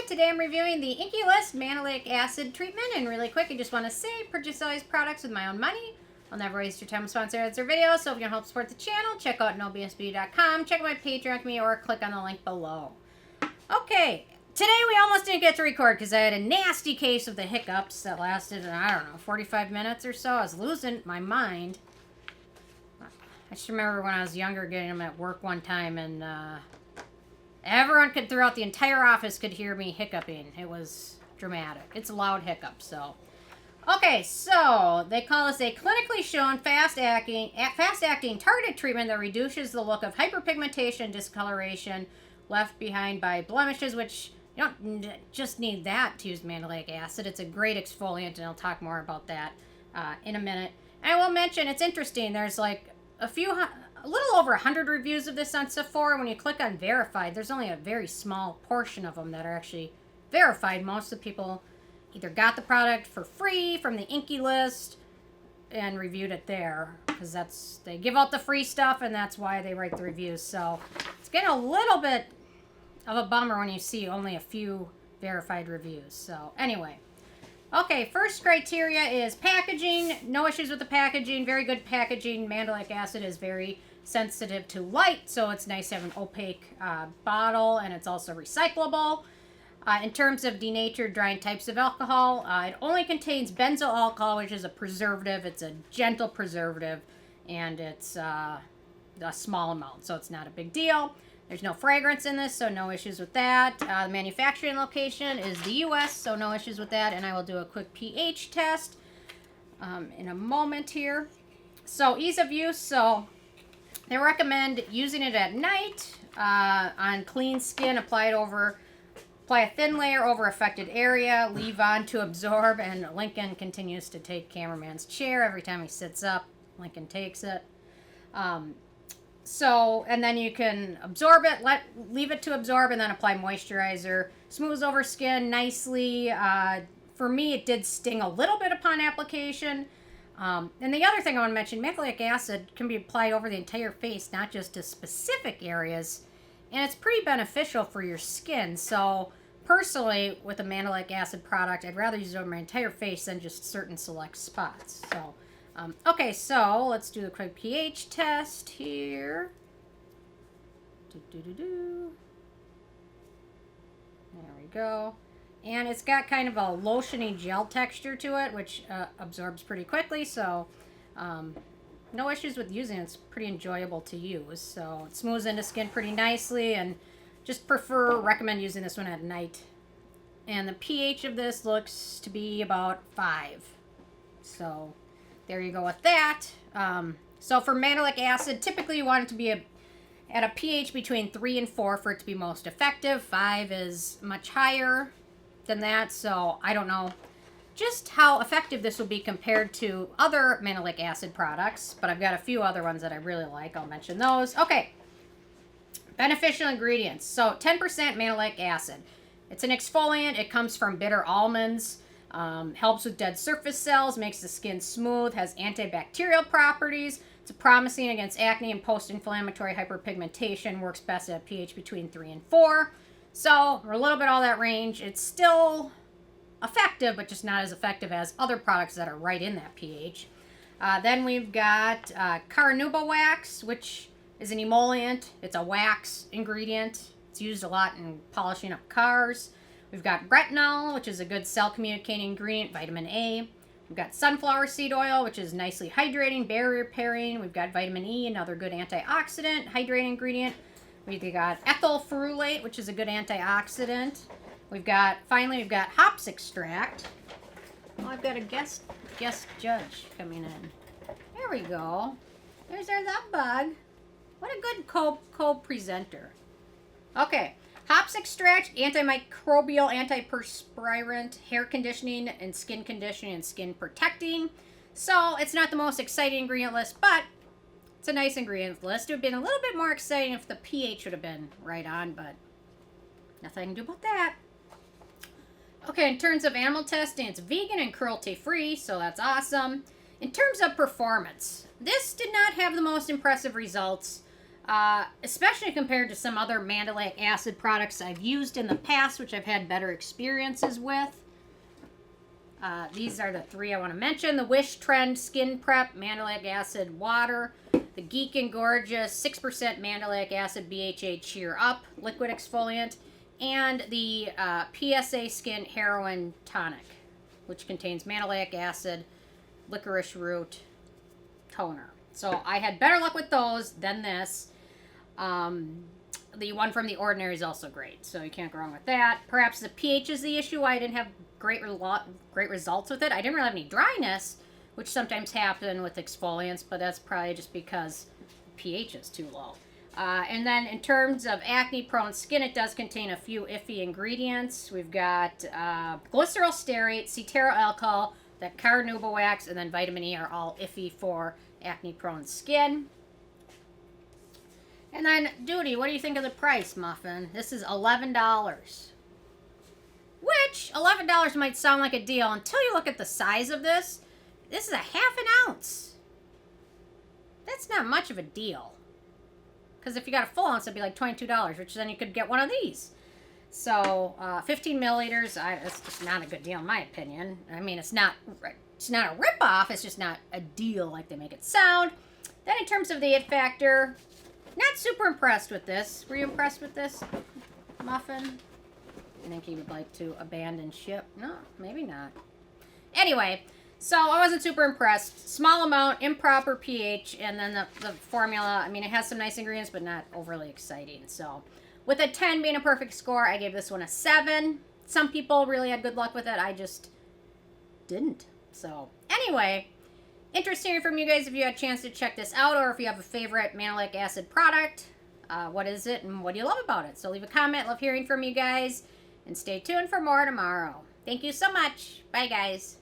Today I'm reviewing the Inkey List Mandelic Acid Treatment, and really quick, I just want to say, purchase all these products with my own money. I'll never waste your time with sponsor ads or videos, so if you want to help support the channel, check out nobsb.com, check out my Patreon community, or click on the link below. Okay, today we almost didn't get to record because I had a nasty case of the hiccups that lasted, I don't know, 45 minutes or so. I was losing my mind. I just remember when I was younger getting them at work one time, and everyone throughout the entire office could hear me hiccuping. It was dramatic. It's a loud hiccup, so. Okay, so they call this a clinically shown fast-acting targeted treatment that reduces the look of hyperpigmentation, discoloration left behind by blemishes, which you don't just need that to use mandelic acid. It's a great exfoliant, and I'll talk more about that in a minute. And I will mention, it's interesting, there's like a little over 100 reviews of this on Sephora. When you click on verified, there's only a very small portion of them that are actually verified. Most of the people either got the product for free from the Inkey List and reviewed it there, because they give out the free stuff, and that's why they write the reviews. So it's getting a little bit of a bummer when you see only a few verified reviews. So anyway, okay, first criteria is packaging. No issues with the packaging. Very good packaging. Mandelic acid is very sensitive to light, so it's nice to have an opaque bottle, and it's also recyclable. In terms of denatured drying types of alcohol, it only contains benzyl alcohol, which is a preservative. It's a gentle preservative, and it's a small amount, so it's not a big deal. There's no fragrance in this, so no issues with that. The manufacturing location is the U.S., so no issues with that, and I will do a quick pH test in a moment here. So ease of use, so they recommend using it at night on clean skin. Apply a thin layer over affected area, leave on to absorb, and Lincoln continues to take cameraman's chair. Every time he sits up, Lincoln takes it. And then you can absorb it, leave it to absorb, and then apply moisturizer. Smooths over skin nicely. For me, it did sting a little bit upon application. And the other thing I want to mention, mandelic acid can be applied over the entire face, not just to specific areas. And it's pretty beneficial for your skin. So personally, with a mandelic acid product, I'd rather use it over my entire face than just certain select spots. So, okay, so let's do the quick pH test here. There we go. And it's got kind of a lotiony gel texture to it, which absorbs pretty quickly. So no issues with using it. It's pretty enjoyable to use. So it smooths into skin pretty nicely, and just recommend using this one at night. And the pH of this looks to be about 5. So there you go with that. So for mandelic acid, typically you want it to be at a pH between 3 and 4 for it to be most effective. 5 is much higher than that, so I don't know just how effective this will be compared to other mandelic acid products, but I've got a few other ones that I really like. I'll mention those. Okay, beneficial ingredients. So 10% mandelic acid. It's an exfoliant. It comes from bitter almonds. Helps with dead surface cells, makes the skin smooth, has antibacterial properties. It's promising against acne and post-inflammatory hyperpigmentation. Works best at pH between 3 and 4. So we're a little bit all that range. It's still effective, but just not as effective as other products that are right in that pH. Then we've got carnauba wax, which is an emollient. It's a wax ingredient. It's used a lot in polishing up cars. We've got retinol, which is a good cell-communicating ingredient, vitamin A. We've got sunflower seed oil, which is nicely hydrating, barrier repairing. We've got vitamin E, another good antioxidant, hydrating ingredient. We've got ethyl ferulate, which is a good antioxidant. Finally, we've got hops extract. Oh, I've got a guest judge coming in. There we go. There's our love bug. What a good co-presenter. Okay, hops extract, antimicrobial, antiperspirant, hair conditioning, and skin protecting. So it's not the most exciting ingredient list, but it's a nice ingredient list. It would have been a little bit more exciting if the pH would have been right on, but nothing I can do about that. Okay, in terms of animal testing, it's vegan and cruelty-free, so that's awesome. In terms of performance, this did not have the most impressive results. Especially compared to some other mandelic acid products I've used in the past, which I've had better experiences with. These are the three I want to mention. The Wish Trend Skin Prep Mandelic Acid Water. The Geek and Gorgeous 6% Mandelic Acid BHA Cheer Up Liquid Exfoliant. And the PSA Skin Heroin Tonic, which contains mandelic acid, licorice root, toner. So I had better luck with those than this. The one from The Ordinary is also great, so you can't go wrong with that. Perhaps the pH is the issue why I didn't have great results with it. I didn't really have any dryness, which sometimes happen with exfoliants, but that's probably just because pH is too low. And then in terms of acne-prone skin, it does contain a few iffy ingredients. We've got Glyceryl, Stearate, Cetearyl alcohol, that carnauba wax, and then vitamin E are all iffy for acne-prone skin. And then, Duty, what do you think of the price, Muffin? This is $11. Which, $11 might sound like a deal until you look at the size of this. This is a half an ounce. That's not much of a deal. Because if you got a full ounce, it'd be like $22, which then you could get one of these. So, 15 milliliters, that's just not a good deal in my opinion. I mean, it's not a rip-off, it's just not a deal like they make it sound. Then in terms of the it factor, not super impressed with this. Were you impressed with this, Muffin? I think he would like to abandon ship. No, maybe not. Anyway, so I wasn't super impressed. Small amount, improper pH, and then the formula, I mean, it has some nice ingredients, but not overly exciting. So with a 10 being a perfect score, I gave this one a 7. Some people really had good luck with it. I just didn't. So anyway, interested to hear from you guys if you had a chance to check this out, or if you have a favorite mandelic acid product. What is it and what do you love about it? So leave a comment. Love hearing from you guys. And stay tuned for more tomorrow. Thank you so much. Bye, guys.